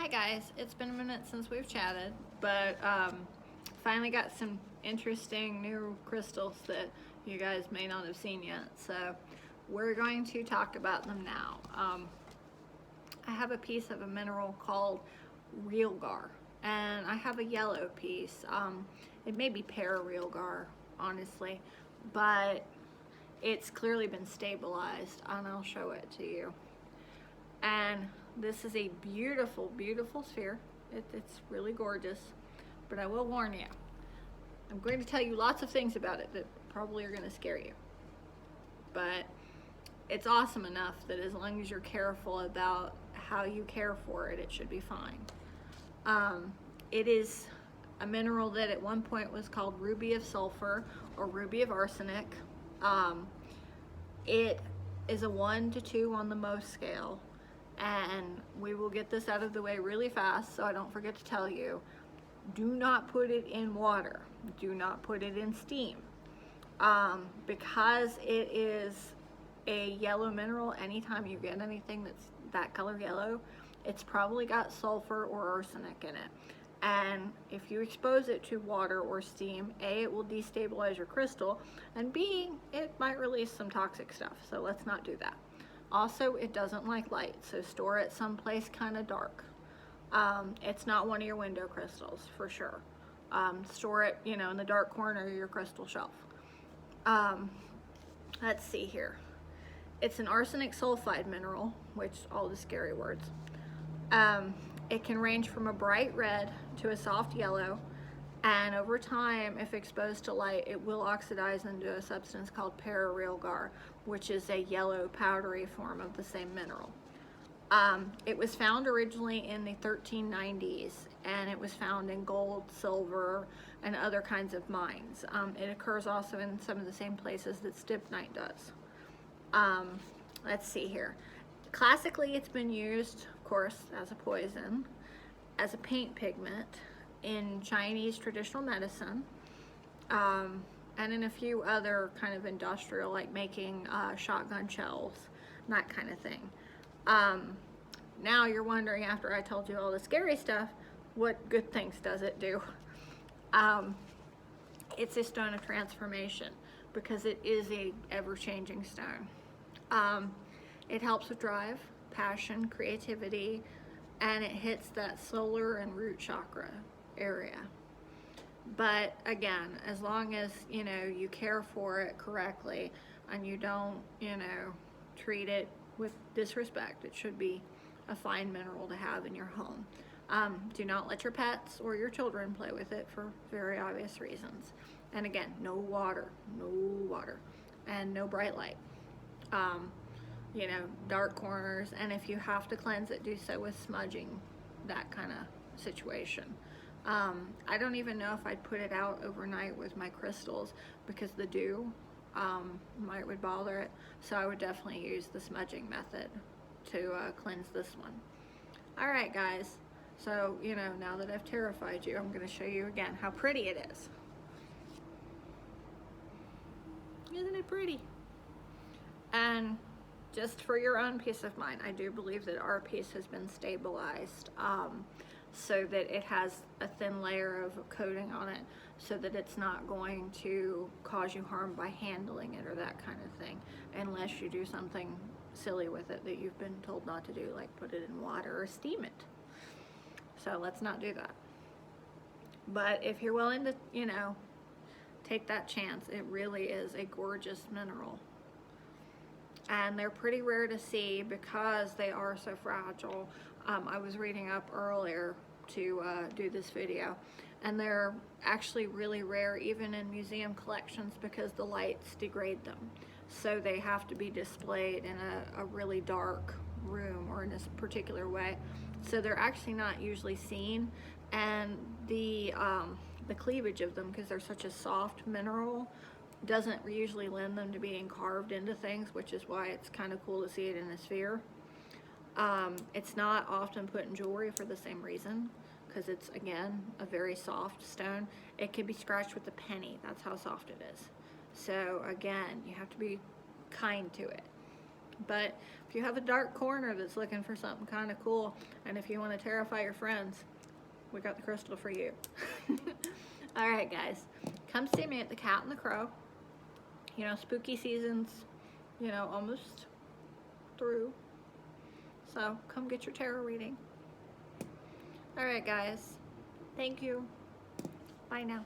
Hi guys, it's been a minute since we've chatted, but finally got some interesting new crystals that you guys may not have seen yet, so we're going to talk about them now. I have a piece of a mineral called Realgar, and I have a yellow piece. It may be Pararealgar, honestly, but it's clearly been stabilized, and I'll show it to you. And this is a beautiful, beautiful sphere. It's really gorgeous, but I will warn you, I'm going to tell you lots of things about it that probably are going to scare you. But it's awesome enough that as long as you're careful about how you care for it, it should be fine. It is a mineral that at one point was called ruby of sulfur or ruby of arsenic. It is a 1 to 2 on the Mohs scale. And we will get this out of the way really fast so I don't forget to tell you, do not put it in water. Do not put it in steam. Because it is a yellow mineral, anytime you get anything that's that color yellow, it's probably got sulfur or arsenic in it. And if you expose it to water or steam, A, it will destabilize your crystal, and B, it might release some toxic stuff. So let's not do that. Also, it doesn't like light, so store it someplace kind of dark. It's not one of your window crystals, for sure. Store it, in the dark corner of your crystal shelf. Let's see here. It's an arsenic sulfide mineral, which all the scary words. It can range from a bright red to a soft yellow, and over time, if exposed to light, it will oxidize into a substance called Pararealgar, which is a yellow powdery form of the same mineral. It was found originally in the 1390s, and it was found in gold, silver, and other kinds of mines. It occurs also in some of the same places that stibnite does. Let's see here. Classically, it's been used, of course, as a poison, as a paint pigment, in Chinese traditional medicine, and in a few other kind of industrial, like making shotgun shells, that kind of thing. Now you're wondering, after I told you all the scary stuff, what good things does it do? It's a stone of transformation because it is a ever-changing stone. It helps with drive, passion, creativity, and it hits that solar and root chakra area. But again, as long as you care for it correctly and you don't treat it with disrespect, it should be a fine mineral to have in your home. Do not let your pets or your children play with it for very obvious reasons. And again, no water, and no bright light. Dark corners, and if you have to cleanse it, do so with smudging, that kind of situation. I don't even know if I'd put it out overnight with my crystals because the dew would bother it. So I would definitely use the smudging method to cleanse this one. All right, guys. So, now that I've terrified you, I'm going to show you again how pretty it is. Isn't it pretty? And just for your own peace of mind, I do believe that our piece has been stabilized so that it has a thin layer of coating on it so that it's not going to cause you harm by handling it or that kind of thing, unless you do something silly with it that you've been told not to do, like put it in water or steam it. So let's not do that. But if you're willing to, take that chance, it really is a gorgeous mineral. And they're pretty rare to see because they are so fragile. I was reading up earlier to do this video, and they're actually really rare even in museum collections because the lights degrade them. So they have to be displayed in a really dark room or in this particular way. So they're actually not usually seen, and the cleavage of them, because they're such a soft mineral, doesn't usually lend them to being carved into things, which is why it's kind of cool to see it in a sphere. It's not often put in jewelry for the same reason, because it's, again, a very soft stone. It can be scratched with a penny. That's how soft it is. So again, you have to be kind to it. But if you have a dark corner that's looking for something kind of cool, and if you want to terrify your friends, we got the crystal for you. All right, guys, come see me at the Cat and the Crow. You know, spooky season's, you know, almost through. So come get your tarot reading. All right, guys. Thank you. Bye now.